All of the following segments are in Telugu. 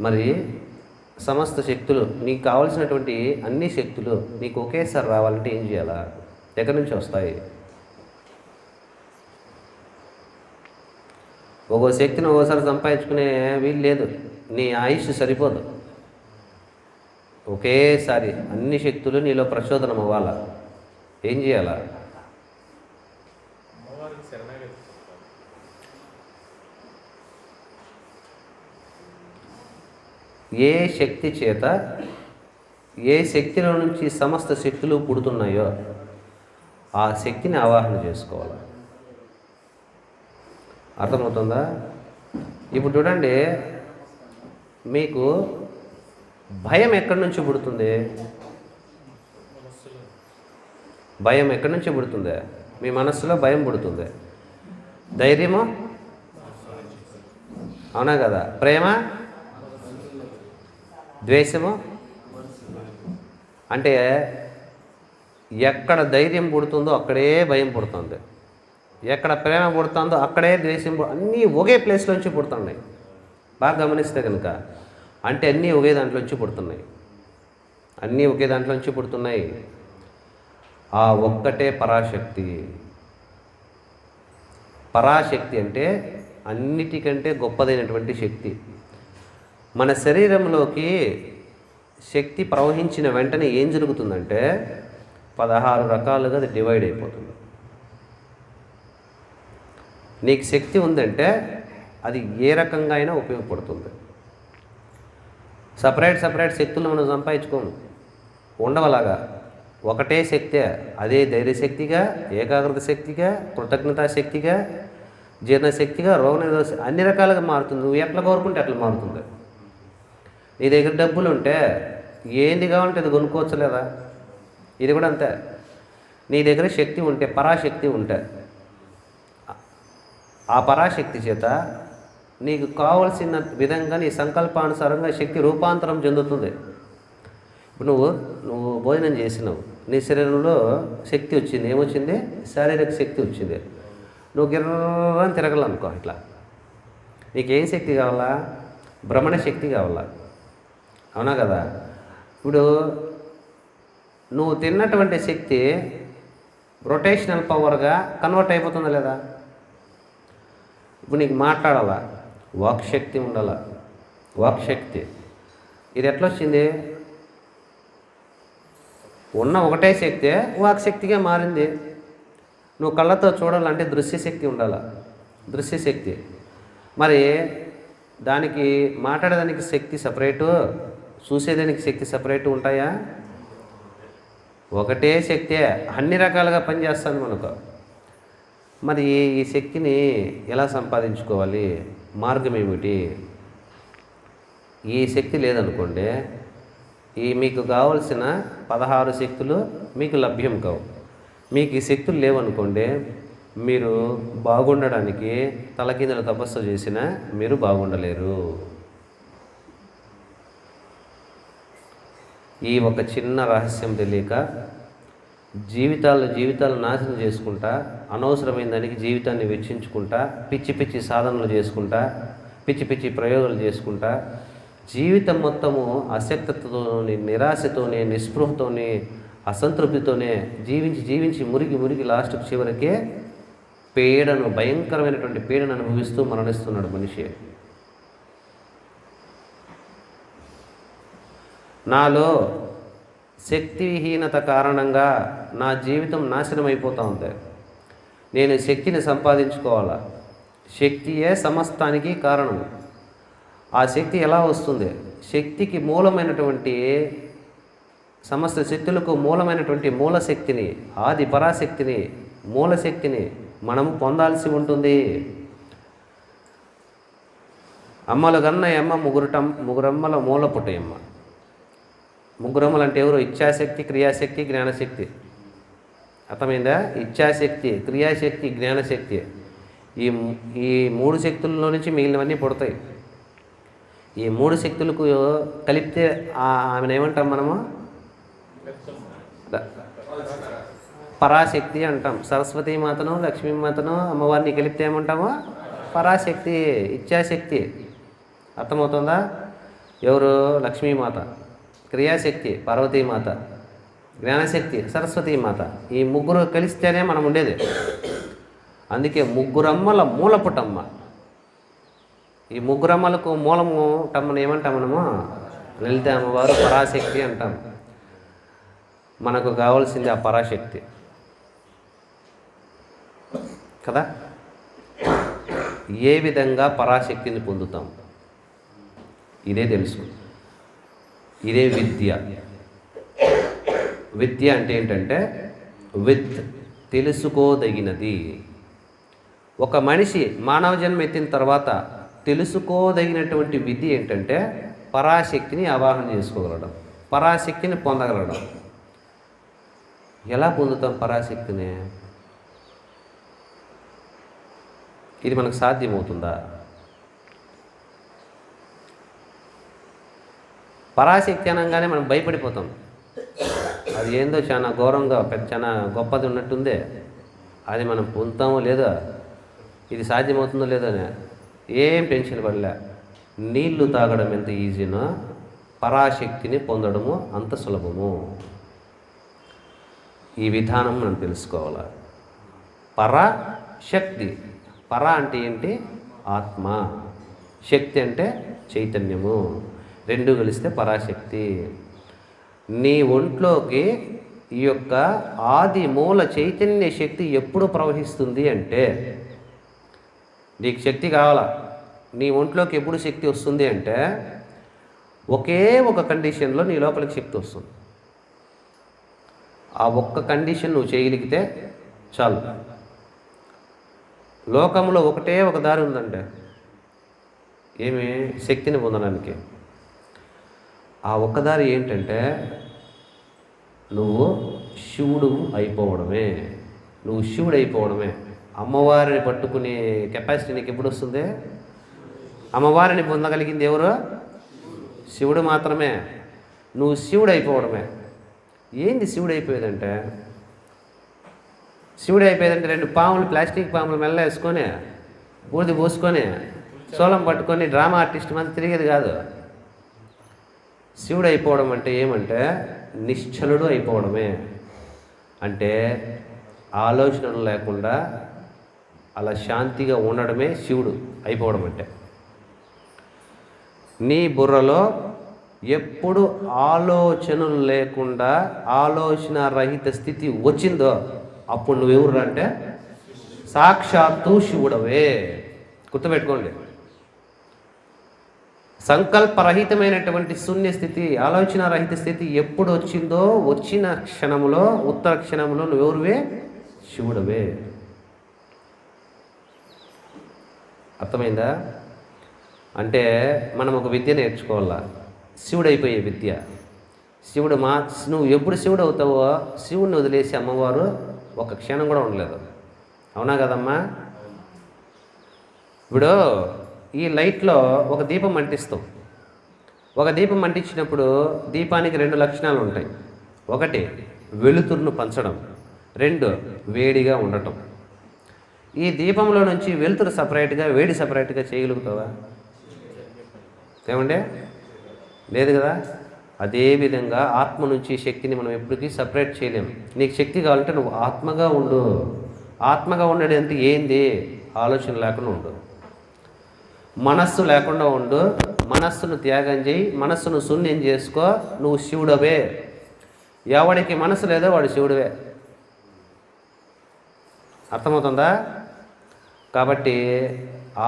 మరి సమస్త శక్తులు నీకు కావాల్సినటువంటి అన్ని శక్తులు నీకు ఒకేసారి రావాలంటే ఏం చేయాలా? ఎక్కడి నుంచి వస్తాయి? ఒక్కో శక్తిని ఒక్కోసారి సంపాదించుకునే వీలు లేదు. నీ ఆయుష్ సరిపోదు. ఒకేసారి అన్ని శక్తులు నీలో ప్రచోదనం అవ్వాలా. ఏం చేయాలా? ఏ శక్తి చేత ఏ శక్తిలో నుంచి సమస్త శక్తులు పుడుతున్నాయో ఆ శక్తిని ఆవాహన చేసుకోవాలి. అర్థమవుతుందా? ఇప్పుడు చూడండి, మీకు భయం ఎక్కడి నుంచి పుడుతుంది? భయం ఎక్కడి నుంచి పుడుతుంది? మీ మనస్సులో భయం పుడుతుంది. ధైర్యము, అవునా కదా? ప్రేమ, ద్వేషము. అంటే ఎక్కడ ధైర్యం పుడుతుందో అక్కడే భయం పుడుతుంది, ఎక్కడ ప్రేమ పుడుతుందో అక్కడే ద్వేషం అన్నీ ఒకే ప్లేస్లోంచి పుడుతున్నాయి. బాగా గమనిస్తే కనుక అంటే అన్నీ ఒకే దాంట్లోంచి పుడుతున్నాయి. అన్నీ ఒకే దాంట్లోంచి పుడుతున్నాయి. ఆ ఒక్కటే పరాశక్తి. పరాశక్తి అంటే అన్నిటికంటే గొప్పదైనటువంటి శక్తి. మన శరీరంలోకి శక్తి ప్రవహించిన వెంటనే ఏం జరుగుతుందంటే 16 రకాలుగా అది డివైడ్ అయిపోతుంది. నీకు శక్తి ఉందంటే అది ఏ రకంగా అయినా ఉపయోగపడుతుంది. సపరేట్ శక్తులు మనం సంపాదించుకోము, ఉండవలాగా. ఒకటే శక్తే. అదే ధైర్యశక్తిగా, ఏకాగ్రత శక్తిగా, కృతజ్ఞతా శక్తిగా, జీర్ణశక్తిగా, రోగనిరోధ అన్ని రకాలుగా మారుతుంది. నువ్వు ఎట్లా కోరుకుంటే అట్లా మారుతుంది. నీ దగ్గర డబ్బులు ఉంటే ఏంది కావాలంటే అది కొనుక్కోవచ్చు లేదా? ఇది కూడా అంతే. నీ దగ్గర శక్తి ఉంటే, పరాశక్తి ఉంటే, ఆ పరాశక్తి చేత నీకు కావలసిన విధంగా నీ సంకల్పానుసారంగా శక్తి రూపాంతరం చెందుతుంది. ఇప్పుడు నువ్వు భోజనం చేసినావు, నీ శరీరంలో శక్తి వచ్చింది. ఏమొచ్చింది? శారీరక శక్తి వచ్చింది. నువ్వు గిర్రని తిరగలనుకో. ఇట్లా నీకేం శక్తి కావాలా? భ్రమణ శక్తి కావాలా, అవునా కదా? ఇప్పుడు నువ్వు తిన్నటువంటి శక్తి రొటేషనల్ పవర్గా కన్వర్ట్ అయిపోతుందా లేదా? ఇప్పుడు నీకు మాట్లాడాలా, వాక్శక్తి ఉండాలా. వాక్శక్తి ఇది ఎట్లా వచ్చింది? ఉన్న ఒకటే శక్తి వాక్శక్తిగా మారింది. నువ్వు కళ్ళతో చూడాలంటే దృశ్యశక్తి ఉండాలా, దృశ్యశక్తి. మరి దానికి మాట్లాడేదానికి శక్తి సపరేటు, చూసేదానికి శక్తి సపరేటు ఉంటాయా? ఒకటే శక్తే అన్ని రకాలుగా పనిచేస్తుంది మనకు. మరి ఈ శక్తిని ఎలా సంపాదించుకోవాలి? మార్గం ఏమిటి? ఈ శక్తి లేదనుకోండి, మీకు కావలసిన 16 శక్తులు మీకు లభ్యం కావు. మీకు ఈ శక్తులు లేవనుకోండి, మీరు బాగుండడానికి తలకిందుల తపస్సు చేసినా మీరు బాగుండలేరు. ఈ ఒక చిన్న రహస్యం తెలియక జీవితాలు నాశనం చేసుకుంటా, అనవసరమైన దానికి జీవితాన్ని వెచ్చించుకుంటా, పిచ్చి సాధనలు చేసుకుంటా, పిచ్చి ప్రయోగాలు చేసుకుంటా, జీవితం మొత్తము అశక్తతతోని, నిరాశతోనే, నిస్పృహతోనే, అసంతృప్తితోనే జీవించి మురిగి లాస్ట్కి చివరికే పీడను, భయంకరమైనటువంటి పీడను అనుభవిస్తూ మరణిస్తున్నాడు మనిషి. నాలో శక్తిహీనత కారణంగా నా జీవితం నాశనం అయిపోతూ ఉంది. నేను శక్తిని సంపాదించుకోవాలా. శక్తియే సమస్తానికి కారణం. ఆ శక్తి ఎలా వస్తుంది? శక్తికి మూలమైనటువంటి, సమస్త శక్తులకు మూలమైనటువంటి మూలశక్తిని, ఆది పరాశక్తిని, మూలశక్తిని మనం పొందాల్సి ఉంటుంది. అమ్మలు గన్నయమ్మ ముగ్గురమ్మల మూల పుట్టయమ్మ. ముగ్గురమ్మలు అంటే ఎవరు? ఇచ్ఛాశక్తి, క్రియాశక్తి, జ్ఞానశక్తి. అర్థమైందా? ఇచ్ఛాశక్తి, క్రియాశక్తి, జ్ఞానశక్తి. ఈ 3 శక్తుల్లో నుంచి మిగిలినవన్నీ పుడతాయి. ఈ 3 శక్తులకు కలిపితే ఆమెను ఏమంటాం మనము? పరాశక్తి అంటాం. సరస్వతీమాతను, లక్ష్మీమాతను, అమ్మవారిని కలిపితే ఏమంటామో? పరాశక్తి, ఇచ్ఛాశక్తి. అర్థమవుతుందా? ఎవరు? లక్ష్మీమాత. క్రియాశక్తి పార్వతీమాత. జ్ఞానశక్తి సరస్వతీమాత. ఈ ముగ్గురు కలిస్తేనే మనం ఉండేది. అందుకే ముగ్గురమ్మల మూలపుటమ్మ. ఈ ముగ్గురమ్మలకు మూలము టమ్మను ఏమంటాం మనము? లలిత అమ్మవారు, పరాశక్తి అంటాం. మనకు కావాల్సింది ఆ పరాశక్తి కదా. ఏ విధంగా పరాశక్తిని పొందుతాం? ఇదే తెలుసు. ఇదే విద్య. విద్య అంటే ఏంటంటే విత్, తెలుసుకోదగినది. ఒక మనిషి మానవ జన్మ ఎత్తిన తర్వాత తెలుసుకోదగినటువంటి విద్య ఏంటంటే పరాశక్తిని ఆవాహన చేసుకోగలడం, పరాశక్తిని పొందగలడం. ఎలా పొందుతాం పరాశక్తిని? ఇది మనకు సాధ్యమవుతుందా? పరాశక్తి అనగానే మనం భయపడిపోతాం. అది ఏందో చాలా ఘోరంగా చాలా గొప్పది ఉన్నట్టుందే. అది మనం పొందుతామో లేదో, ఇది సాధ్యమవుతుందో లేదో అని ఏం టెన్షన్ పడలే. నీళ్లు తాగడం ఎంత ఈజీనో పరాశక్తిని పొందడము అంత సులభము. ఈ విధానం మనం తెలుసుకోవాలి. పరాశక్తి. పర అంటే ఏంటి? ఆత్మ. శక్తి అంటే చైతన్యము. రెండు కలిస్తే పరాశక్తి. నీ ఒంట్లోకి ఈ యొక్క ఆది మూల చైతన్య శక్తి ఎప్పుడు ప్రవహిస్తుంది అంటే, నీకు శక్తి కావాలా, నీ ఒంట్లోకి ఎప్పుడు శక్తి వస్తుంది అంటే ఒకే ఒక కండిషన్లో నీ లోపలికి శక్తి వస్తుంది. ఆ ఒక్క కండిషన్ నువ్వు చేయగలిగితే చాలు. లోకంలో ఒకటే ఒక దారి ఉందంటే ఏమి? శక్తిని పొందడానికి. ఆ ఒక్కదారి ఏంటంటే నువ్వు శివుడు అయిపోవడమే. నువ్వు శివుడు అయిపోవడమే. అమ్మవారిని పట్టుకునే కెపాసిటీ నీకు ఎప్పుడు వస్తుంది? అమ్మవారిని పొందగలిగింది ఎవరు? శివుడు మాత్రమే. నువ్వు శివుడు అయిపోవడమే. ఏంది శివుడు అయిపోయేదంటే? శివుడు అయిపోయేదంటే 2 పాములు, ప్లాస్టిక్ పాములు మెల్ల వేసుకొని బూడిద పోసుకొని సోలం పట్టుకొని డ్రామా ఆర్టిస్ట్ మంది తిరిగేది కాదు. శివుడు అయిపోవడం అంటే ఏమంటే నిశ్చలుడు అయిపోవడమే. అంటే ఆలోచనలు లేకుండా అలా శాంతిగా ఉండడమే శివుడు అయిపోవడం అంటే. నీ బుర్రలో ఎప్పుడు ఆలోచనలు లేకుండా ఆలోచన రహిత స్థితి వచ్చిందో అప్పుడు నువ్వెవరు అంటే సాక్షాత్తు శివుడవే. గుర్తుపెట్టుకోండి. సంకల్పరహితమైనటువంటి శూన్య స్థితి, ఆలోచన రహిత స్థితి ఎప్పుడు వచ్చిందో వచ్చిన క్షణంలో, ఉత్తర క్షణంలో నువ్వెవరువే? శివుడవే. అర్థమైందా? అంటే మనం ఒక విద్య నేర్చుకోవాలా, శివుడైపోయే విద్య. నువ్వు ఎప్పుడు శివుడు అవుతావో శివుడిని వదిలేసి అమ్మవారు ఒక క్షణం కూడా ఉండలేదు. అవునా కదమ్మా? ఇప్పుడు ఈ లైట్లో ఒక దీపం అంటిస్తాం. ఒక దీపం అంటించినప్పుడు దీపానికి 2 లక్షణాలు ఉంటాయి. 1 వెలుతురును పంచడం, 2 వేడిగా ఉండటం. ఈ దీపంలో నుంచి వెలుతురు సపరేట్గా, వేడి సపరేట్గా చేయగలుగుతావా? ఏమండే? లేదు కదా. అదేవిధంగా ఆత్మ నుంచి శక్తిని మనం ఎప్పటికీ సపరేట్ చేయలేము. నీకు శక్తి కావాలంటే నువ్వు ఆత్మగా ఉండు. ఆత్మగా ఉండడం అంటే ఏంది? ఆలోచన లేకుండా ఉండు, మనస్సు లేకుండా ఉండు, మనస్సును త్యాగం చేయి, మనస్సును శూన్యం చేసుకో. నువ్వు శివుడవే. ఎవడికి మనసు లేదో వాడు శివుడవే. అర్థమవుతుందా? కాబట్టి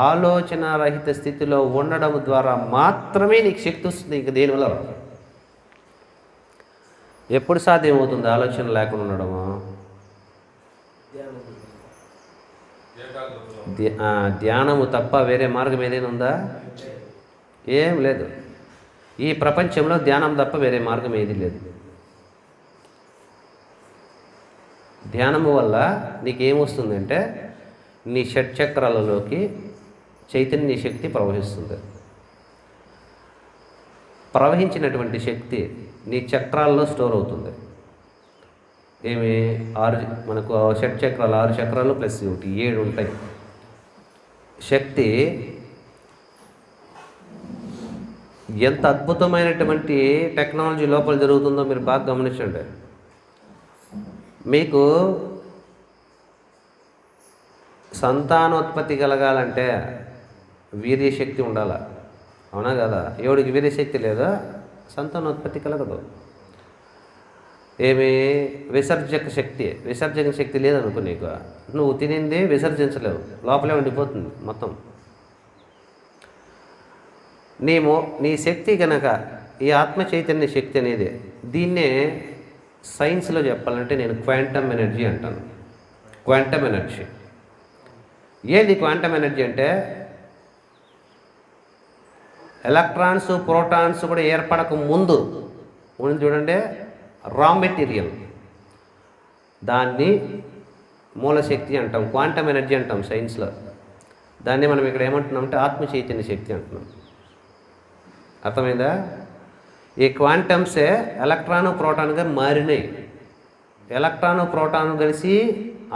ఆలోచన రహిత స్థితిలో ఉండడం ద్వారా మాత్రమే నీకు శక్తి వస్తుంది. ఇంక దేనివల్ల ఎప్పుడు సాధ్యమవుతుంది ఆలోచన లేకుండా ఉండడము? ధ్యానము తప్ప వేరే మార్గం ఏదైనా ఉందా? ఏం లేదు. ఈ ప్రపంచంలో ధ్యానం తప్ప వేరే మార్గం ఏది లేదు. ధ్యానము వల్ల నీకేమొస్తుందంటే నీ షట్చక్రాలలోకి చైతన్య శక్తి ప్రవహిస్తుంది. ప్రవహించినటువంటి శక్తి నీ చక్రాల్లో స్టోర్ అవుతుంది. ఏమి 6 మనకు షట్చక్రాలు, 6 చక్రాలు ప్లస్ 1 7 ఉంటాయి. శక్తి ఎంత అద్భుతమైనటువంటి టెక్నాలజీ లోపల జరుగుతుందో మీరు బాగా గమనించండి. మీకు సంతానోత్పత్తి కలగాలంటే వీర్యశక్తి ఉండాలి, అవునా కదా? ఎవడికి వీర్యశక్తి లేదా సంతానోత్పత్తి కలగదు. ఏమి విసర్జక శక్తి లేదనుకో, నీకు నువ్వు తినింది విసర్జించలేవు, లోపలే ఉండిపోతుంది మొత్తం. నీ శక్తి కనుక ఈ ఆత్మ చైతన్య శక్తి అనేది, దీన్నే సైన్స్లో చెప్పాలంటే నేను క్వాంటమ్ ఎనర్జీ అంటాను. క్వాంటమ్ ఎనర్జీ ఏంది? క్వాంటమ్ ఎనర్జీ అంటే ఎలక్ట్రాన్స్ ప్రోటాన్స్ కూడా ఏర్పడక ముందు చూడండి, రా మెటీరియల్, దాన్ని మూలశక్తి అంటాం, క్వాంటమ్ ఎనర్జీ అంటాం సైన్స్లో. దాన్ని మనం ఇక్కడ ఏమంటున్నామంటే ఆత్మ చైతన్య శక్తి అంటున్నాం. అర్థమైందా? ఈ క్వాంటమ్సే ఎలక్ట్రాను ప్రోటాన్గా మారినాయి. ఎలక్ట్రాను ప్రోటాను కలిసి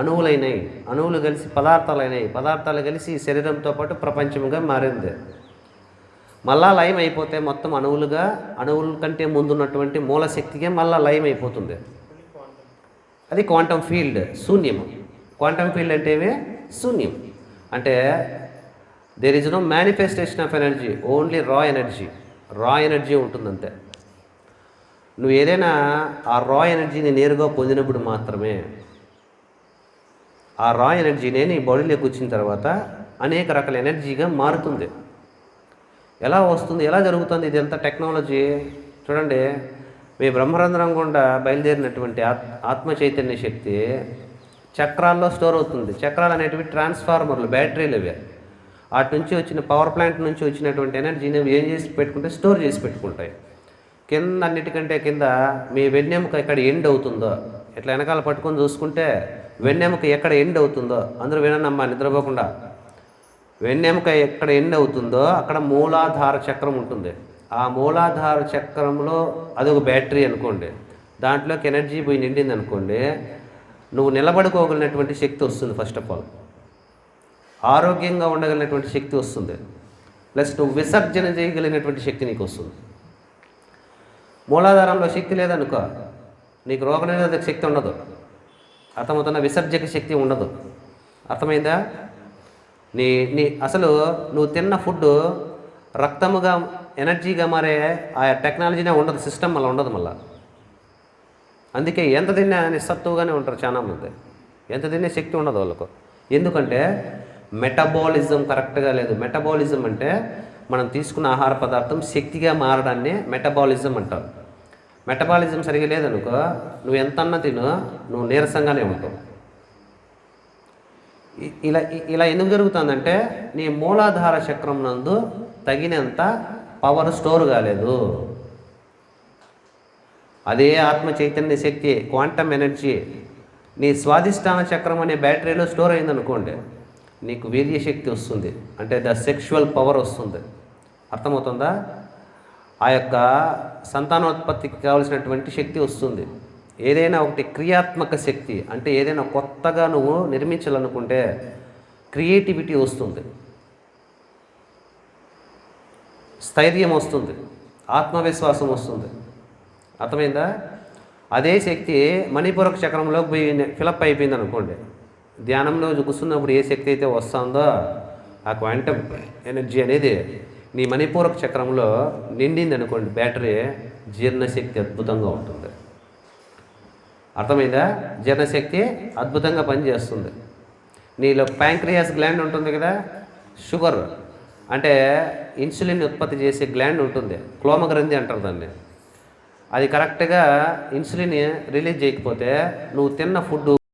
అణువులైనాయి, అణువులు కలిసి పదార్థాలైనాయి, పదార్థాలు కలిసి శరీరంతో పాటు ప్రపంచంగా మారింది. మళ్ళా లయం అయిపోతే మొత్తం అణువుల కంటే ముందున్నటువంటి మూలశక్తిగా మళ్ళా లయం అయిపోతుంది. అది క్వాంటమ్ ఫీల్డ్, శూన్యం. క్వాంటమ్ ఫీల్డ్ అంటే ఏమి? శూన్యం. అంటే there is no manifestation of energy, only raw energy ఉంటుందంతే. నువ్వు ఏదైనా ఆ రా ఎనర్జీని నేరుగా పొందినప్పుడు మాత్రమే ఆ రా ఎనర్జీనే నీ బాడీలోకి వచ్చిన తర్వాత అనేక రకాల ఎనర్జీగా మారుతుంది. ఎలా వస్తుంది, ఎలా జరుగుతుంది? ఇది ఎంత టెక్నాలజీ చూడండి. మీ బ్రహ్మరంధ్రం గుండా బయలుదేరినటువంటి ఆత్మ చైతన్య శక్తి చక్రాల్లో స్టోర్ అవుతుంది. చక్రాలు అనేటివి ట్రాన్స్ఫార్మర్లు, బ్యాటరీలు ఇవి. వాటి నుంచి వచ్చిన పవర్ ప్లాంట్ నుంచి వచ్చినటువంటి ఎనర్జీని ఏం చేసి పెట్టుకుంటే స్టోర్ చేసి పెట్టుకుంటాయి. కింద అన్నిటికంటే కింద మీ వెన్నెముక ఎక్కడ ఎండ్ అవుతుందో, ఇట్లా వెనకాల పట్టుకొని చూసుకుంటే వెన్నెముక ఎక్కడ ఎండ్ అవుతుందో, అందరూ వినమ్మా నిద్రపోకుండా, వెన్నెముక ఎక్కడ ఎండ్ అవుతుందో అక్కడ మూలాధార చక్రం ఉంటుంది. ఆ మూలాధార చక్రంలో అదొక బ్యాటరీ అనుకోండి, దాంట్లోకి ఎనర్జీ పోయి నిండింది అనుకోండి, నువ్వు నిలబడుకోగలిగినటువంటి శక్తి వస్తుంది. ఫస్ట్ ఆఫ్ ఆల్ ఆరోగ్యంగా ఉండగలిగినటువంటి శక్తి వస్తుంది, ప్లస్ నువ్వు విసర్జన చేయగలిగినటువంటి శక్తి నీకు వస్తుంది. మూలాధారంలో శక్తి లేదనుకో, నీకు రోగనిరోధక శక్తి ఉండదు, అర్థమవుతున్న విసర్జక శక్తి ఉండదు. అర్థమైందా? నీ అసలు నువ్వు తిన్న ఫుడ్ రక్తముగా ఎనర్జీగా మారే ఆ టెక్నాలజీనే ఉండదు, సిస్టమ్ మళ్ళీ ఉండదు. మళ్ళీ అందుకే ఎంత తిన్నా నిస్సత్తుగానే ఉంటారు చాలామంది, ఎంత తినే శక్తి ఉండదు వాళ్ళకు. ఎందుకంటే మెటబాలిజం కరెక్ట్గా లేదు. మెటబాలిజం అంటే మనం తీసుకున్న ఆహార పదార్థం శక్తిగా మారడాన్ని మెటబాలిజం అంటారు. మెటబాలిజం సరిగా లేదనుకో, నువ్వు ఎంత అన్నా తిను, నువ్వు నీరసంగానే ఉంటావు. ఇలా ఎందుకు జరుగుతుందంటే నీ మూలాధార చక్రం నందు తగినంత పవర్ స్టోర్ కాలేదు. అదే ఆత్మ చైతన్య శక్తి, క్వాంటమ్ ఎనర్జీ నీ స్వాధిష్టాన చక్రం అనే బ్యాటరీలో స్టోర్ అయిందనుకోండి, నీకు వీర్యశక్తి వస్తుంది, అంటే ద సెక్షువల్ పవర్ వస్తుంది. అర్థమవుతుందా? ఆ యొక్క సంతానోత్పత్తికి కావలసినటువంటి శక్తి వస్తుంది. ఏదైనా ఒకటి క్రియాత్మక శక్తి అంటే ఏదైనా కొత్తగా నువ్వు నిర్మించాలనుకుంటే క్రియేటివిటీ వస్తుంది, స్థైర్యం వస్తుంది, ఆత్మవిశ్వాసం వస్తుంది. అర్థమైందా? అదే శక్తి మణిపూరక చక్రంలోకి పోయి ఫిలప్ అయిపోయింది అనుకోండి, ధ్యానంలో కూర్చున్నప్పుడు ఏ శక్తి అయితే వస్తుందో ఆ క్వాంటమ్ ఎనర్జీ అనేది నీ మణిపూరక చక్రంలో నిండింది అనుకోండి, బ్యాటరీ, జీర్ణశక్తి అద్భుతంగా ఉంటుంది. అర్థమైందా? జీర్ణశక్తి అద్భుతంగా పనిచేస్తుంది. నీలో ప్యాంక్రియాస్ గ్లాండ్ ఉంటుంది కదా, షుగర్ అంటే ఇన్సులిన్ ఉత్పత్తి చేసే గ్లాండ్ ఉంటుంది, క్లోమగ్రంథి అంటారు దాన్ని. అది కరెక్ట్గా ఇన్సులిన్ రిలీజ్ చేయకపోతే నువ్వు తిన్న ఫుడ్